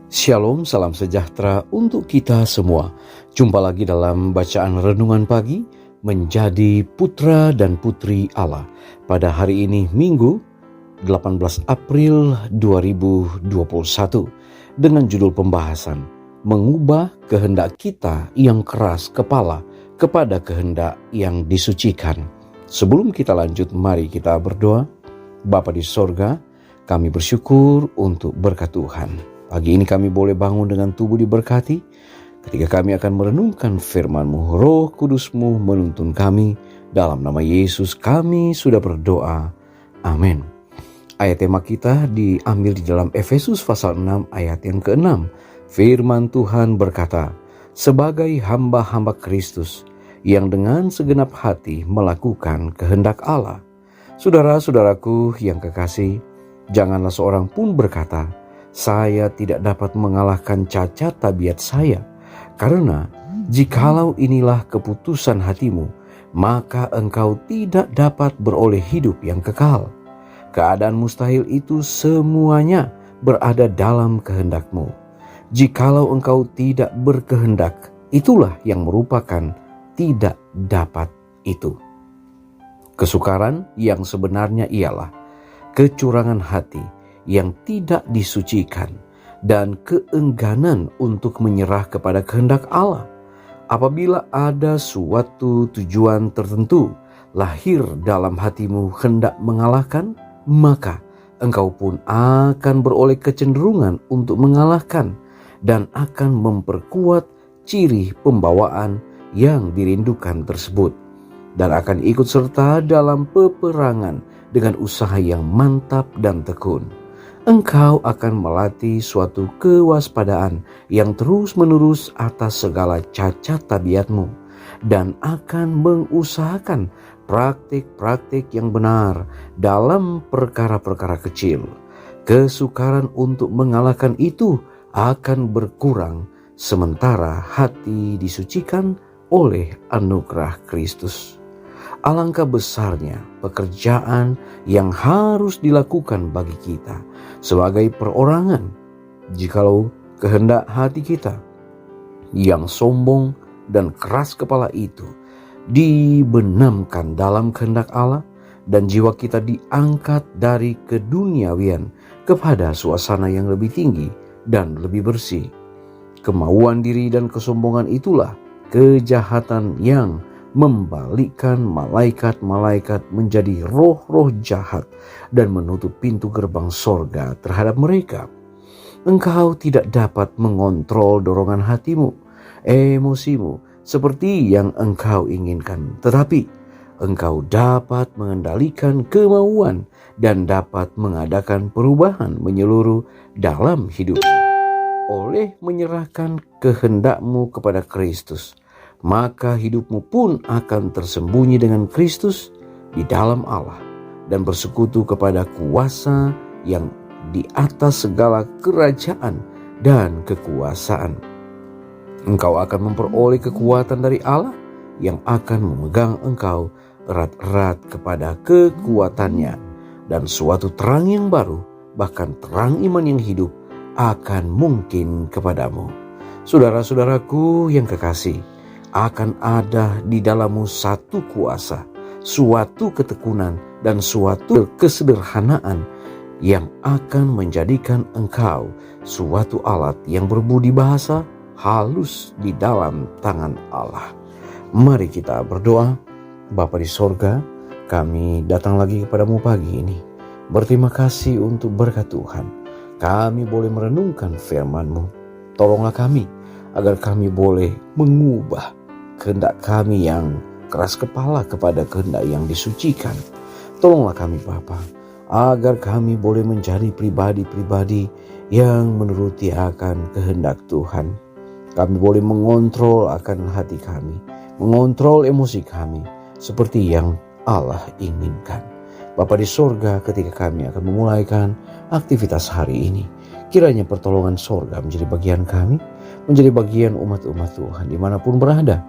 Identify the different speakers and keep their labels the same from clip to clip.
Speaker 1: Shalom, salam sejahtera untuk kita semua. Jumpa lagi dalam bacaan renungan pagi menjadi putra dan putri Allah. Pada hari ini Minggu 18 April 2021 dengan judul pembahasan mengubah kehendak kita yang keras kepala kepada kehendak yang disucikan. Sebelum kita lanjut, mari kita berdoa. Bapa di sorga, kami bersyukur untuk berkat Tuhan. Pagi ini kami boleh bangun dengan tubuh diberkati. Ketika kami akan merenungkan firman-Mu, Roh Kudus-Mu menuntun kami. Dalam nama Yesus kami sudah berdoa. Amin. Ayat tema kita diambil di dalam Efesus pasal 6 ayat yang ke-6. Firman Tuhan berkata, sebagai hamba-hamba Kristus yang dengan segenap hati melakukan kehendak Allah. Saudara-saudaraku yang kekasih, janganlah seorang pun berkata, saya tidak dapat mengalahkan cacat tabiat saya, karena jikalau inilah keputusan hatimu, maka engkau tidak dapat beroleh hidup yang kekal. Keadaan mustahil itu semuanya berada dalam kehendakmu. Jikalau engkau tidak berkehendak, itulah yang merupakan tidak dapat itu. Kesukaran yang sebenarnya ialah kecurangan hati yang tidak disucikan dan keengganan untuk menyerah kepada kehendak Allah. Apabila ada suatu tujuan tertentu lahir dalam hatimu hendak mengalahkan, maka engkau pun akan beroleh kecenderungan untuk mengalahkan dan akan memperkuat ciri pembawaan yang dirindukan tersebut, dan akan ikut serta dalam peperangan dengan usaha yang mantap dan tekun. Engkau akan melatih suatu kewaspadaan yang terus-menerus atas segala cacat tabiatmu, dan akan mengusahakan praktik-praktik yang benar dalam perkara-perkara kecil. Kesukaran untuk mengalahkan itu akan berkurang sementara hati disucikan oleh anugerah Kristus. Alangkah besarnya pekerjaan yang harus dilakukan bagi kita sebagai perorangan jikalau kehendak hati kita yang sombong dan keras kepala itu dibenamkan dalam kehendak Allah, dan jiwa kita diangkat dari keduniawian kepada suasana yang lebih tinggi dan lebih bersih. Kemauan diri dan kesombongan itulah kejahatan yang membalikkan malaikat-malaikat menjadi roh-roh jahat dan menutup pintu gerbang sorga terhadap mereka. Engkau tidak dapat mengontrol dorongan hatimu, emosimu seperti yang engkau inginkan, tetapi engkau dapat mengendalikan kemauan dan dapat mengadakan perubahan menyeluruh dalam hidupmu. Oleh menyerahkan kehendakmu kepada Kristus, maka hidupmu pun akan tersembunyi dengan Kristus di dalam Allah dan bersekutu kepada kuasa yang di atas segala kerajaan dan kekuasaan. Engkau akan memperoleh kekuatan dari Allah yang akan memegang engkau erat-erat kepada kekuatannya, dan suatu terang yang baru, bahkan terang iman yang hidup, akan mungkin kepadamu. Saudara-saudaraku yang kekasih, akan ada di dalammu satu kuasa, suatu ketekunan, dan suatu kesederhanaan yang akan menjadikan engkau suatu alat yang berbudi bahasa halus di dalam tangan Allah. Mari kita berdoa. Bapa di sorga, kami datang lagi kepadamu pagi ini. Berterima kasih untuk berkat Tuhan. Kami boleh merenungkan firman-Mu. Tolonglah kami agar kami boleh mengubah kehendak kami yang keras kepala kepada kehendak yang disucikan. Tolonglah kami Bapa, agar kami boleh menjadi pribadi-pribadi yang menuruti akan kehendak Tuhan. Kami boleh mengontrol akan hati kami, mengontrol emosi kami seperti yang Allah inginkan. Bapa di sorga, ketika kami akan memulaikan aktivitas hari ini, kiranya pertolongan sorga menjadi bagian kami, menjadi bagian umat-umat Tuhan dimanapun berada.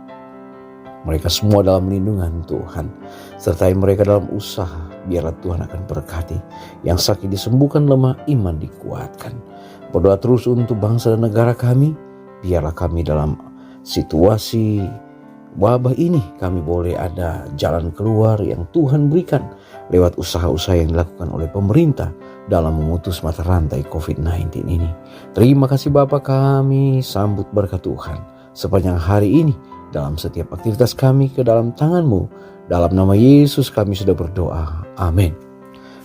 Speaker 1: Mereka semua dalam lindungan Tuhan. Sertai mereka dalam usaha, biarlah Tuhan akan berkati. Yang sakit disembuhkan, lemah iman dikuatkan. Berdoa terus untuk bangsa dan negara kami, biarlah kami dalam situasi wabah ini kami boleh ada jalan keluar yang Tuhan berikan lewat usaha-usaha yang dilakukan oleh pemerintah dalam memutus mata rantai COVID-19 ini. Terima kasih Bapa, kami sambut berkat Tuhan sepanjang hari ini dalam setiap aktivitas kami ke dalam tangan-Mu. Dalam nama Yesus kami sudah berdoa. Amin.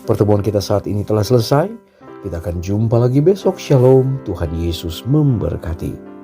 Speaker 1: Pertemuan kita saat ini telah selesai. Kita akan jumpa lagi besok. Shalom. Tuhan Yesus memberkati.